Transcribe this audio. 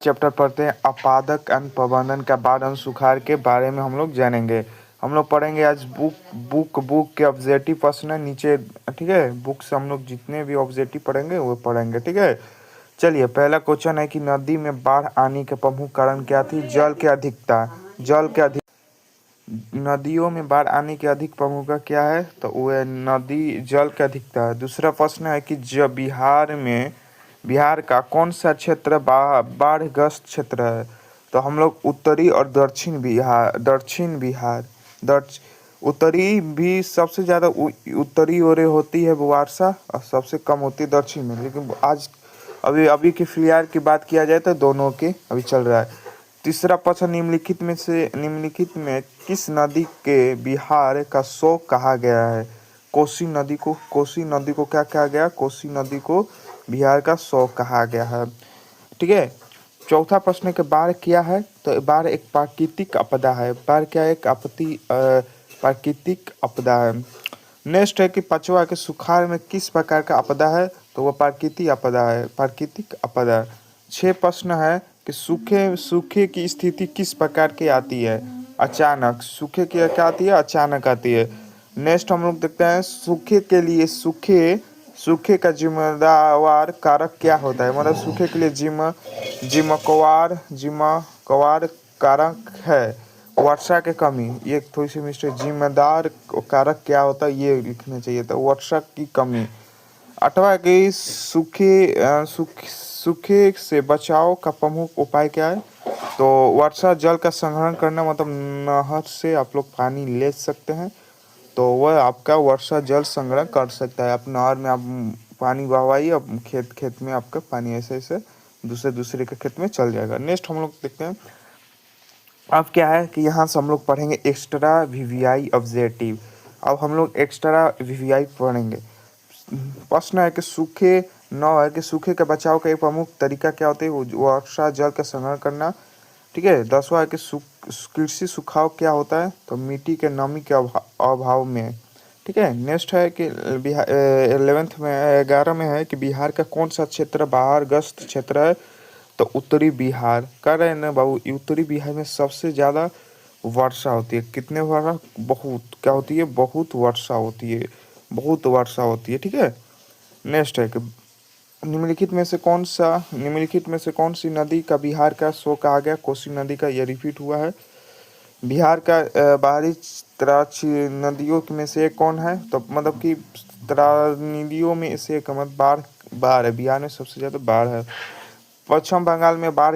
Chapter पढ़ते हैं अपादक अन्न प्रबंधन का बाद अन्न सुखाड़ के बारे में हम लोग जानेंगे। हम लोग पढ़ेंगे आज बुक के ऑब्जेक्टिव प्रश्न है नीचे, ठीक है। बुक से हम लोग जितने भी ऑब्जेक्टिव पढ़ेंगे वो पढ़ेंगे, ठीक है। चलिए, पहला क्वेश्चन है कि नदी में बाढ़ आने के प्रमुख कारण क्या थी? जल की अधिकता। नदियों में बाढ़ आने की अधिक प्रमुख क्या है? तो वो है नदी जल की अधिकता है। दूसरा प्रश्न है कि जब बिहार का कौन सा क्षेत्र बाढ़ग्रस्त क्षेत्र है? तो हम लोग उत्तरी और दक्षिण बिहार उत्तरी भी सबसे ज़्यादा उत्तरी ओर होती है वर्षा, और सबसे कम होती है दक्षिण में। लेकिन आज अभी की फिलहाल की बात किया जाए तो दोनों के अभी चल रहा है। तीसरा प्रश्न, निम्नलिखित में किस नदी के बिहार का शोक कहा गया है? कोसी नदी को क्या कहा गया? कोसी नदी को बिहार का शोक कहा गया है, ठीक है। चौथा प्रश्न के बाढ़ क्या है? तो बाढ़ एक प्राकृतिक आपदा है। बाढ़ क्या है? एक प्राकृतिक आपदा है। नेक्स्ट है कि पांचवा के सुखाड़ में किस प्रकार का आपदा है? तो वह प्राकृतिक आपदा। 6 प्रश्न है कि सूखे की स्थिति किस प्रकार की आती है? अचानक। सूखे की क्या आती है? अचानक आती है। नेक्स्ट हम लोग देखते हैं सूखे के लिए सूखे का जिम्मेदार कारक क्या होता है? मतलब सूखे के लिए जिम्मेवार कारक है वर्षा की कमी। ये थोड़ी सी मिस्टेक, जिम्मेदार कारक क्या होता है ये लिखना चाहिए था, वर्षा की कमी। 8वां कि सूखे से बचाव का प्रमुख उपाय क्या है? तो वर्षा जल का संग्रहण करना, मतलब नहर से आप लोग पानी ले सकते हैं, तो वह आपका वर्षा जल संग्रह कर सकता है। आप नहर में आप पानी बहवाइए, अब खेत में आपका पानी ऐसे दूसरे के खेत में चल जाएगा। नेक्स्ट हम लोग देखते हैं अब क्या है कि यहाँ से हम लोग पढ़ेंगे एक्स्ट्रा वीवीआई ऑब्जेक्टिव। अब हम लोग एक्स्ट्रा वीवीआई पढ़ेंगे। प्रश्न है कि सूखे के बचाव का एक प्रमुख तरीका क्या होता है? वर्षा जल का संग्रहण करना, ठीक है। 10वां है कि कृषि सुखाव क्या होता है? तो मिट्टी के नमी के अभाव में, ठीक है। नेक्स्ट है कि 11 में है कि बिहार का कौन सा क्षेत्र बाढ़ग्रस्त क्षेत्र है? तो उत्तरी बिहार। कह रहे हैं ना बाबू, उत्तरी बिहार में सबसे ज़्यादा वर्षा होती है। कितने वर्षा? बहुत क्या होती है? बहुत वर्षा होती है, ठीक है। नेक्स्ट है कि निम्नलिखित में से कौन सी नदी का बिहार का शो कहा गया? कोसी नदी का, यह रिपीट हुआ है। बिहार का बाहरी तराई नदियों में से कौन है? तो मतलब कि नदियों में से एक मतलब बाढ़ है। बिहार में सबसे ज़्यादा बाढ़ है। पश्चिम बंगाल में बाढ़